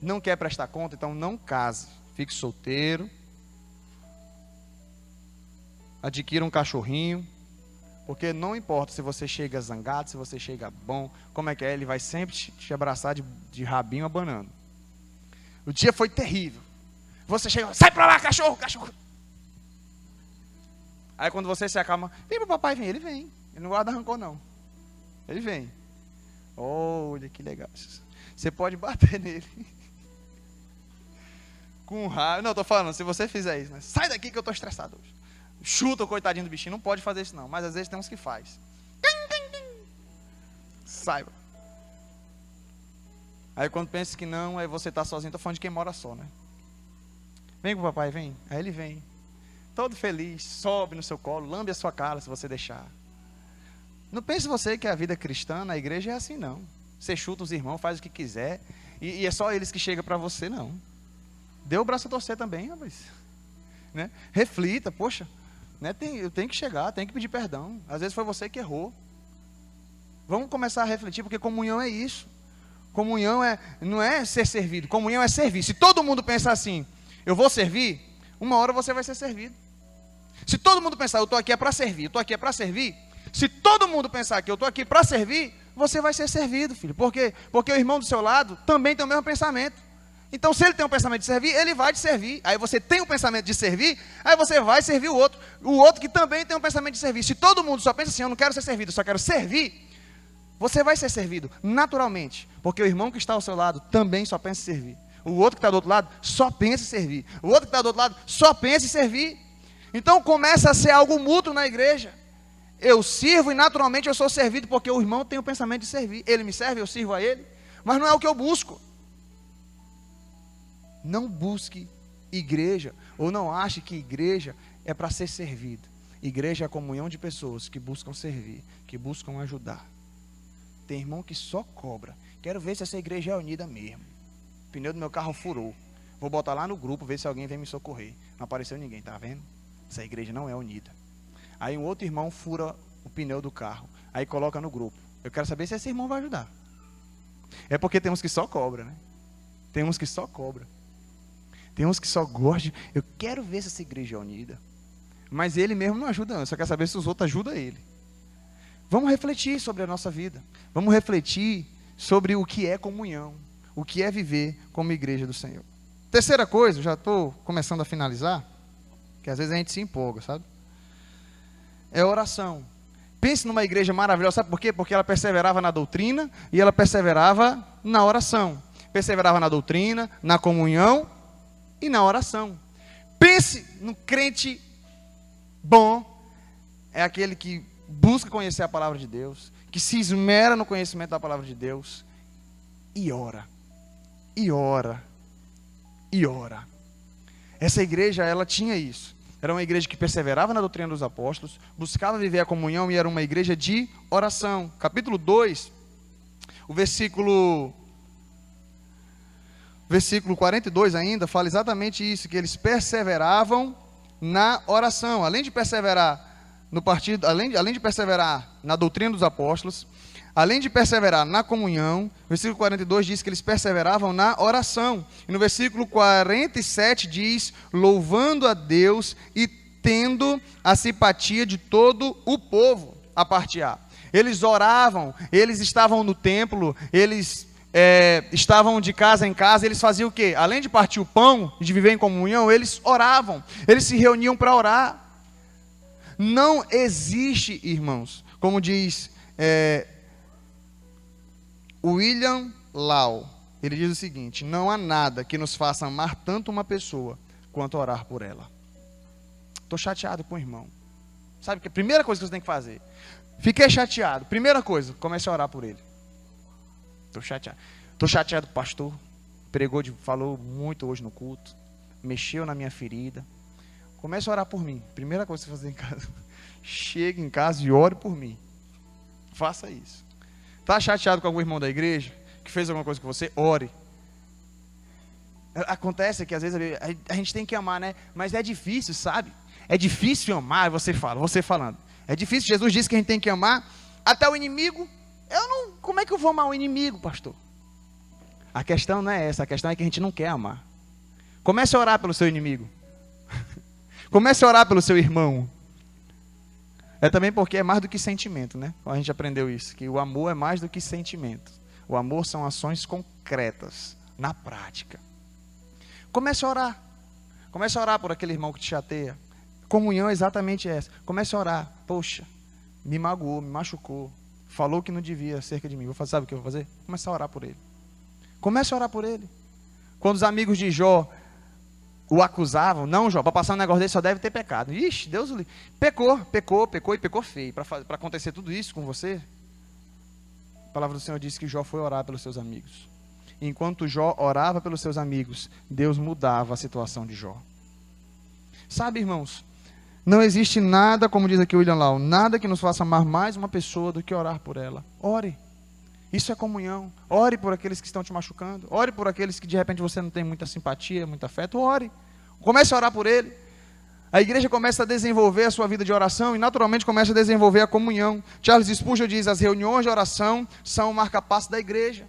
não quer prestar conta, então não case. Fique solteiro. Adquira um cachorrinho. Porque não importa se você chega zangado, se você chega bom, como é que é, ele vai sempre te abraçar de rabinho abanando. O dia foi terrível. Você chega, sai pra lá, cachorro, cachorro. Aí quando você se acalma, vem pro papai, vem, ele vem. Ele não guarda rancor não. Ele vem. Olha que legal. Você pode bater nele. Com raiva. Não, estou falando, se você fizer isso, né? Sai daqui que eu estou estressado hoje. chuta o coitadinho do bichinho. Não pode fazer isso não, mas às vezes tem uns que faz. Saiba. Aí quando pensa que não, aí você está sozinho. Estou falando de quem mora só, né? Vem com o papai, vem. Aí ele vem, todo feliz, sobe no seu colo, lambe a sua cara se você deixar. Não pense você que a vida cristã na igreja é assim, não. Você chuta os irmãos, faz o que quiser, e é só eles que chegam para você, não. Dê o braço a torcer também, rapaz. Né? Reflita, poxa, né? Eu tenho que chegar, tenho que pedir perdão. Às vezes foi você que errou. Vamos começar a refletir, porque comunhão é isso. Comunhão não é ser servido, comunhão é servir. Se todo mundo pensar assim, eu vou servir, uma hora você vai ser servido. Se todo mundo pensar, eu estou aqui é para servir, eu estou aqui é para servir. Se todo mundo pensar que eu estou aqui para servir, você vai ser servido, filho. Por quê? Porque o irmão do seu lado também tem o mesmo pensamento. Então, se ele tem um pensamento de servir, ele vai te servir. Aí você tem o pensamento de servir, aí você vai servir o outro. O outro que também tem um pensamento de servir. Se todo mundo só pensa assim, eu não quero ser servido, eu só quero servir, você vai ser servido naturalmente. Porque o irmão que está ao seu lado também só pensa em servir. O outro que está do outro lado só pensa em servir. O outro que está do outro lado só pensa em servir. Então começa a ser algo mútuo na igreja. Eu sirvo e naturalmente eu sou servido porque o irmão tem o pensamento de servir. Ele me serve, eu sirvo a ele. Mas não é o que eu busco. Não busque igreja, ou não ache que igreja é para ser servido. Igreja é a comunhão de pessoas que buscam servir, que buscam ajudar. Tem irmão que só cobra. Quero ver se essa igreja é unida mesmo. O pneu do meu carro furou. Vou botar lá no grupo, ver se alguém vem me socorrer. Não apareceu ninguém, tá vendo? Essa igreja não é unida. Aí um outro irmão fura o pneu do carro. Aí coloca no grupo. Eu quero saber se esse irmão vai ajudar. É porque tem uns que só cobra, né? Tem uns que só cobra. Tem uns que só gostam. Eu quero ver se essa igreja é unida. Mas ele mesmo não ajuda, não. Só quer saber se os outros ajudam ele. Vamos refletir sobre a nossa vida. Vamos refletir sobre o que é comunhão. O que é viver como igreja do Senhor. Terceira coisa, já estou começando a finalizar, que às vezes a gente se empolga, sabe? É oração. Pense numa igreja maravilhosa, sabe por quê? Porque ela perseverava na doutrina e ela perseverava na oração. Perseverava na doutrina, na comunhão e na oração. Pense no crente bom, é aquele que busca conhecer a palavra de Deus, que se esmera no conhecimento da palavra de Deus e ora, e ora, e ora. Essa igreja, ela tinha isso. Era uma igreja que perseverava na doutrina dos apóstolos, buscava viver a comunhão e era uma igreja de oração. Capítulo 2, o versículo 42 ainda, fala exatamente isso, que eles perseveravam na oração. Além de perseverar no partido, além de perseverar na doutrina dos apóstolos, além de perseverar na comunhão, o versículo 42 diz que eles perseveravam na oração. E no versículo 47 diz, louvando a Deus e tendo a simpatia de todo o povo, a parte A. Eles oravam, eles estavam no templo, eles estavam de casa em casa, eles faziam o quê? Além de partir o pão, de viver em comunhão, eles oravam, eles se reuniam para orar. Não existe, irmãos, como diz William Law, ele diz o seguinte, não há nada que nos faça amar tanto uma pessoa quanto orar por ela. Estou chateado com o irmão. Sabe que a primeira coisa que você tem que fazer? Fiquei chateado. Primeira coisa, comece a orar por ele. Estou chateado. Estou chateado com o pastor. Falou muito hoje no culto. Mexeu na minha ferida. Comece a orar por mim. Primeira coisa que você fazer em casa. Chegue em casa e ore por mim. Faça isso. Está chateado com algum irmão da igreja que fez alguma coisa com você? Ore. Acontece que às vezes a gente tem que amar, né? Mas é difícil, sabe? É difícil amar, você falando. É difícil, Jesus disse que a gente tem que amar até o inimigo. Como é que eu vou amar o inimigo, pastor? A questão não é essa, a questão é que a gente não quer amar. Comece a orar pelo seu inimigo. Comece a orar pelo seu irmão. É também porque é mais do que sentimento, né? A gente aprendeu isso, que o amor é mais do que sentimento. O amor são ações concretas, na prática. Comece a orar. Comece a orar por aquele irmão que te chateia. Comunhão é exatamente essa. Comece a orar. Poxa, me magoou, me machucou. Falou que não devia acerca de mim. Sabe o que eu vou fazer? Começar a orar por ele. Comece a orar por ele. Quando os amigos de Jó o acusavam, não, Jó, para passar um negócio desse só deve ter pecado. Ixi, Deus o livre. Pecou feio. Para acontecer tudo isso com você, a palavra do Senhor diz que Jó foi orar pelos seus amigos. Enquanto Jó orava pelos seus amigos, Deus mudava a situação de Jó. Sabe, irmãos, não existe nada, como diz aqui o William Lau, nada que nos faça amar mais uma pessoa do que orar por ela. Ore. Isso é comunhão. Ore por aqueles que estão te machucando. Ore por aqueles que de repente você não tem muita simpatia, muito afeto. Ore. Comece a orar por ele. A igreja começa a desenvolver a sua vida de oração e naturalmente começa a desenvolver a comunhão. Charles Spurgeon diz, as reuniões de oração são o marca-passo da igreja.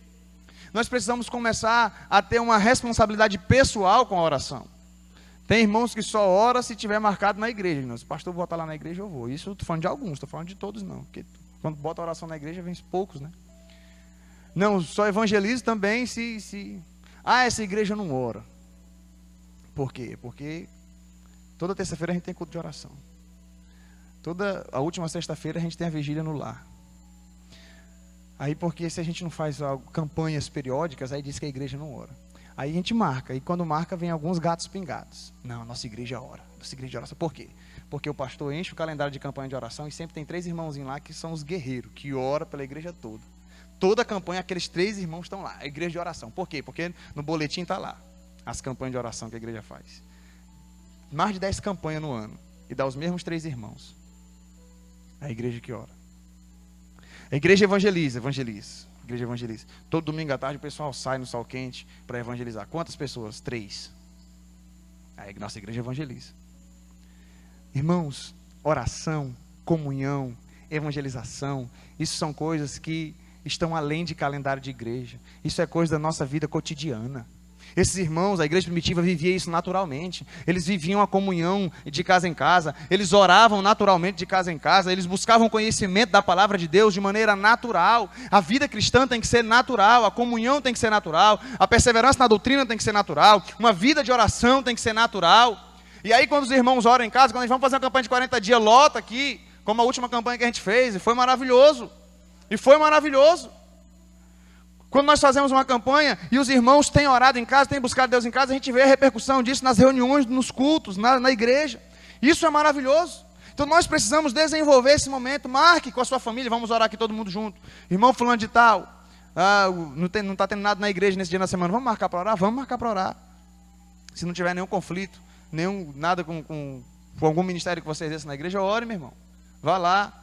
Nós precisamos começar a ter uma responsabilidade pessoal com a oração. Tem irmãos que só ora se tiver marcado na igreja. Se o pastor botar lá na igreja, eu vou. Isso eu estou falando de alguns, estou falando de todos não. Porque quando bota a oração na igreja, vem poucos, né? Não, só evangelizo também se... essa igreja não ora. Por quê? Porque toda terça-feira a gente tem culto de oração. Toda a última sexta-feira a gente tem a vigília no lar. Aí porque se a gente não faz campanhas periódicas, aí diz que a igreja não ora. Aí a gente marca, e quando marca vem alguns gatos pingados. Não, nossa igreja ora, nossa igreja de oração. Por quê? Porque o pastor enche o calendário de campanha de oração e sempre tem 3 irmãozinhos lá que são os guerreiros, que oram pela igreja toda. Toda a campanha, aqueles 3 irmãos estão lá, a igreja de oração. Por quê? Porque no boletim está lá, as campanhas de oração que a igreja faz. Mais de 10 campanhas no ano, e dá os mesmos 3 irmãos. É a igreja que ora. A igreja evangeliza. Igreja evangeliza. Todo domingo à tarde o pessoal sai no sol quente para evangelizar. Quantas pessoas? 3. A nossa igreja evangeliza. Irmãos, oração, comunhão, evangelização, isso são coisas que estão além de calendário de igreja. Isso é coisa da nossa vida cotidiana. Esses irmãos, a igreja primitiva vivia isso naturalmente. Eles viviam a comunhão de casa em casa. Eles oravam naturalmente de casa em casa. Eles buscavam conhecimento da palavra de Deus de maneira natural. A vida cristã tem que ser natural. A comunhão tem que ser natural. A perseverança na doutrina tem que ser natural. Uma vida de oração tem que ser natural. E aí quando os irmãos oram em casa, quando a gente vamos fazer uma campanha de 40 dias, lota aqui, como a última campanha que a gente fez. E foi maravilhoso. Quando nós fazemos uma campanha e os irmãos têm orado em casa, têm buscado Deus em casa, a gente vê a repercussão disso nas reuniões, nos cultos, na igreja. Isso é maravilhoso. Então nós precisamos desenvolver esse momento. Marque com a sua família, vamos orar aqui todo mundo junto. Irmão fulano de tal, não está tendo nada na igreja nesse dia na semana, vamos marcar para orar? Vamos marcar para orar. Se não tiver nenhum conflito, nada com algum ministério que você exerça na igreja, ore, meu irmão. Vá lá,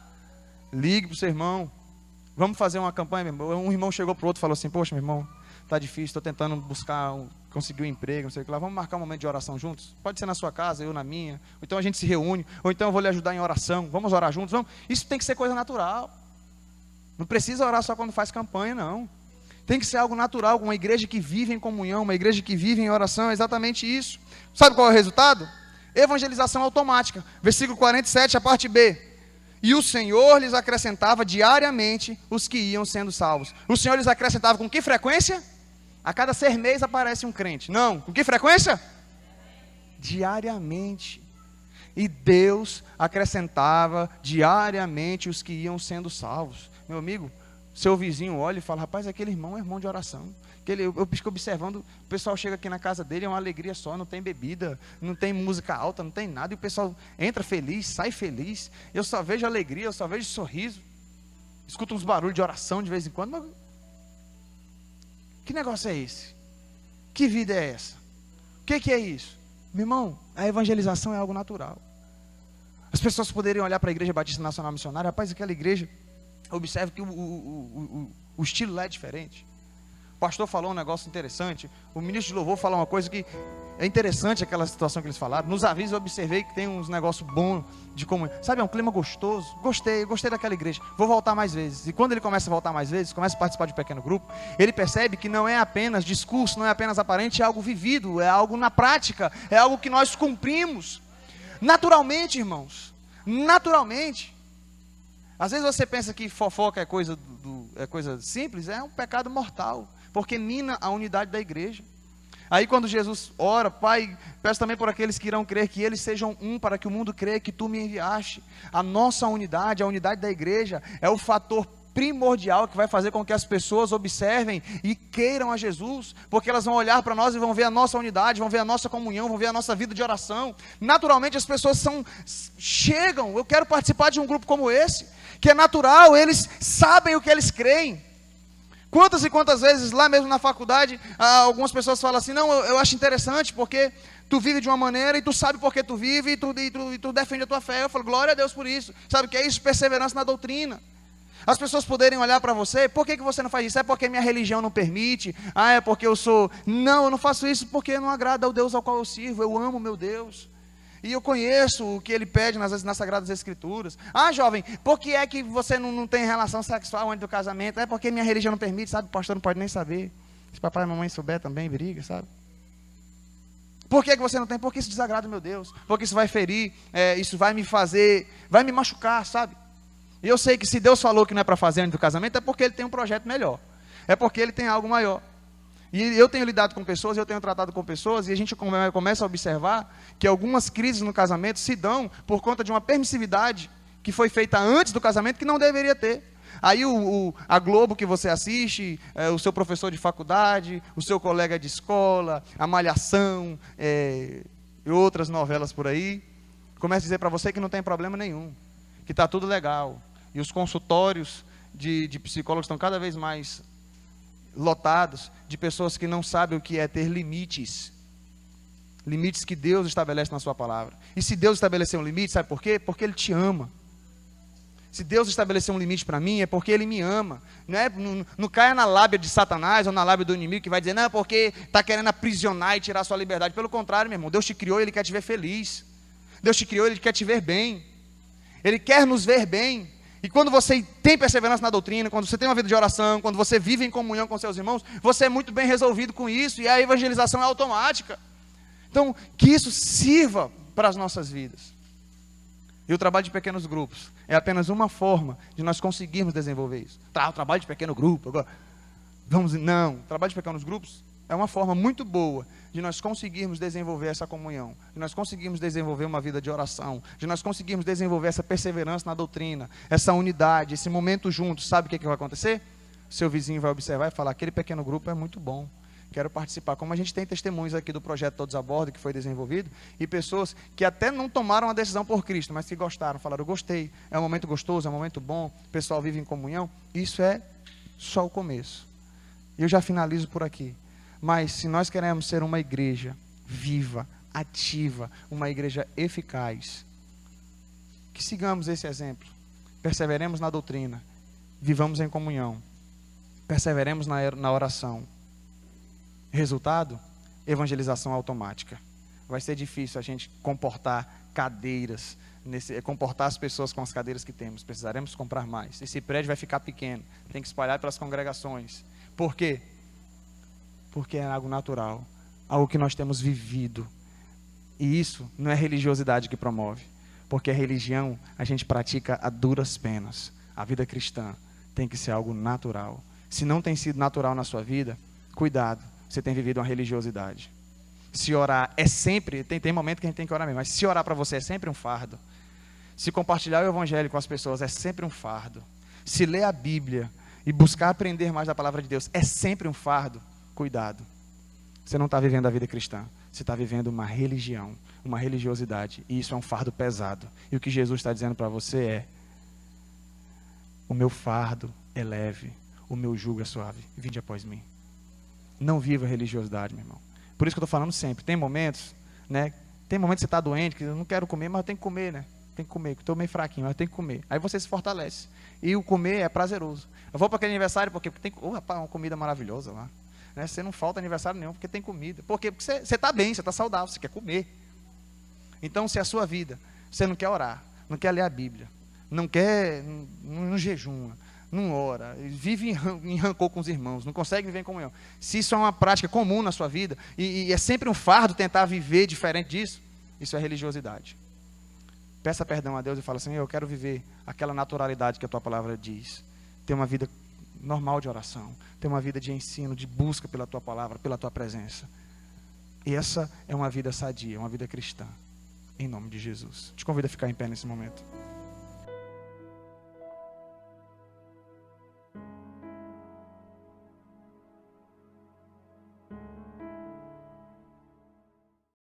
ligue para o seu irmão. Vamos fazer uma campanha, meu irmão. Um irmão chegou para o outro e falou assim, poxa, meu irmão, está difícil, estou tentando conseguir um emprego, não sei o que lá. Vamos marcar um momento de oração juntos? Pode ser na sua casa, eu na minha. Ou então a gente se reúne, ou então eu vou lhe ajudar em oração. Vamos orar juntos? Vamos. Isso tem que ser coisa natural. Não precisa orar só quando faz campanha, não. Tem que ser algo natural, uma igreja que vive em comunhão, uma igreja que vive em oração, é exatamente isso. Sabe qual é o resultado? Evangelização automática. Versículo 47, a parte B. E o Senhor lhes acrescentava diariamente os que iam sendo salvos. O Senhor lhes acrescentava com que frequência? A cada 6 meses aparece um crente. Não, com que frequência? Diariamente. E Deus acrescentava diariamente os que iam sendo salvos. Meu amigo, seu vizinho olha e fala, rapaz, aquele irmão é irmão de oração. Eu fico observando, o pessoal chega aqui na casa dele, é uma alegria só, não tem bebida, não tem música alta, não tem nada, e o pessoal entra feliz, sai feliz, eu só vejo alegria, eu só vejo sorriso, escuto uns barulhos de oração de vez em quando, mas que negócio é esse? Que vida é essa? O que é isso? Meu irmão, a evangelização é algo natural. As pessoas poderiam olhar para a Igreja Batista Nacional Missionária, rapaz, aquela igreja, observe que o estilo lá é diferente. O pastor falou um negócio interessante, o ministro de louvor falou uma coisa que é interessante, aquela situação que eles falaram. Nos avisos eu observei que tem uns negócios bons de comunhão. Sabe, é um clima gostoso. Gostei daquela igreja. Vou voltar mais vezes. E quando ele começa a voltar mais vezes, começa a participar de um pequeno grupo, ele percebe que não é apenas discurso, não é apenas aparente, é algo vivido, é algo na prática, é algo que nós cumprimos. Naturalmente, irmãos. Naturalmente. Às vezes você pensa que fofoca é coisa simples, é um pecado mortal. Porque mina a unidade da igreja. Aí quando Jesus ora, Pai, peço também por aqueles que irão crer, que eles sejam um, para que o mundo creia que Tu me enviaste. A nossa unidade, a unidade da igreja, é o fator primordial que vai fazer com que as pessoas observem e queiram a Jesus, porque elas vão olhar para nós e vão ver a nossa unidade, vão ver a nossa comunhão, vão ver a nossa vida de oração. Naturalmente as pessoas chegam, eu quero participar de um grupo como esse, que é natural, eles sabem o que eles creem. Quantas e quantas vezes lá mesmo na faculdade, algumas pessoas falam assim, não, eu acho interessante porque tu vive de uma maneira e tu sabe por que tu vive e tu defende a tua fé. Eu falo, glória a Deus por isso. Sabe o que é isso? Perseverança na doutrina. As pessoas poderem olhar para você, por que você não faz isso? É porque minha religião não permite? É porque eu sou... Não, eu não faço isso porque não agrada ao Deus ao qual eu sirvo. Eu amo meu Deus. E eu conheço o que Ele pede nas Sagradas Escrituras. Jovem, por que é que você não tem relação sexual antes do casamento? É porque minha religião não permite, sabe? O pastor não pode nem saber. Se papai e mamãe souber também, briga, sabe? Por que você não tem? Porque isso desagrada meu Deus. Porque isso vai ferir, isso vai me fazer, vai me machucar, sabe? E eu sei que se Deus falou que não é para fazer antes do casamento, é porque Ele tem um projeto melhor. É porque Ele tem algo maior. E eu tenho lidado com pessoas, eu tenho tratado com pessoas, e a gente começa a observar que algumas crises no casamento se dão por conta de uma permissividade que foi feita antes do casamento que não deveria ter. Aí a Globo que você assiste, o seu professor de faculdade, o seu colega de escola, a Malhação, e outras novelas por aí, começa a dizer para você que não tem problema nenhum, que está tudo legal. E os consultórios de psicólogos estão cada vez mais lotados de pessoas que não sabem o que é ter limites. Limites que Deus estabelece na sua palavra. E se Deus estabeleceu um limite, sabe por quê? Porque Ele te ama. Se Deus estabeleceu um limite para mim, é porque Ele me ama. Não caia na lábia de Satanás ou na lábia do inimigo que vai dizer, não, porque está querendo aprisionar e tirar a sua liberdade. Pelo contrário, meu irmão, Deus te criou e Ele quer te ver feliz. Deus te criou e Ele quer te ver bem. Ele quer nos ver bem. E quando você tem perseverança na doutrina, quando você tem uma vida de oração, quando você vive em comunhão com seus irmãos, você é muito bem resolvido com isso, e a evangelização é automática. Então, que isso sirva para as nossas vidas. E o trabalho de pequenos grupos é apenas uma forma de nós conseguirmos desenvolver isso. O trabalho de pequeno grupo, agora, não, o trabalho de pequenos grupos é uma forma muito boa de nós conseguirmos desenvolver essa comunhão, de nós conseguirmos desenvolver uma vida de oração, de nós conseguirmos desenvolver essa perseverança na doutrina, essa unidade, esse momento junto. Sabe o que vai acontecer? Seu vizinho vai observar e falar, aquele pequeno grupo é muito bom, quero participar. Como a gente tem testemunhos aqui do projeto Todos a Bordo, que foi desenvolvido, e pessoas que até não tomaram a decisão por Cristo, mas que gostaram, falaram, eu gostei, é um momento gostoso, é um momento bom, o pessoal vive em comunhão. Isso é só o começo. E eu já finalizo por aqui. Mas se nós queremos ser uma igreja viva, ativa, uma igreja eficaz, que sigamos esse exemplo. Perseveremos na doutrina, vivamos em comunhão, perseveremos na oração. Resultado? Evangelização automática. Vai ser difícil a gente comportar cadeiras, comportar as pessoas com as cadeiras que temos. Precisaremos comprar mais. Esse prédio vai ficar pequeno, tem que espalhar pelas congregações. Por quê? Porque é algo natural, algo que nós temos vivido. E isso não é religiosidade que promove, porque a religião a gente pratica a duras penas. A vida cristã tem que ser algo natural. Se não tem sido natural na sua vida, cuidado, você tem vivido uma religiosidade. Se orar é sempre, tem momento que a gente tem que orar mesmo, mas se orar para você é sempre um fardo. Se compartilhar o evangelho com as pessoas é sempre um fardo. Se ler a Bíblia e buscar aprender mais da palavra de Deus é sempre um fardo. Cuidado, você não está vivendo a vida cristã, você está vivendo uma religião, uma religiosidade, e isso é um fardo pesado. E o que Jesus está dizendo para você é, o meu fardo é leve, o meu jugo é suave, vinde após mim. Não viva a religiosidade, meu irmão. Por isso que eu estou falando sempre, tem momentos, né? Tem momentos que você está doente, que eu não quero comer, mas eu tenho que comer, né? Tem que comer, estou meio fraquinho, mas eu tenho que comer. Aí você se fortalece, e o comer é prazeroso. Eu vou para aquele aniversário porque tem rapaz, uma comida maravilhosa lá. Né? Você não falta aniversário nenhum porque tem comida. Por quê? Porque você está bem, você está saudável, você quer comer. Então, se a sua vida, você não quer orar, não quer ler a Bíblia, não quer, não jejuma, não ora, vive em rancor com os irmãos, não consegue viver em comunhão. Se isso é uma prática comum na sua vida, e é sempre um fardo tentar viver diferente disso, isso é religiosidade. Peça perdão a Deus e fala assim, eu quero viver aquela naturalidade que a tua palavra diz. Ter uma vida normal de oração, ter uma vida de ensino, de busca pela tua palavra, pela tua presença. E essa é uma vida sadia, uma vida cristã, em nome de Jesus. Te convido a ficar em pé nesse momento.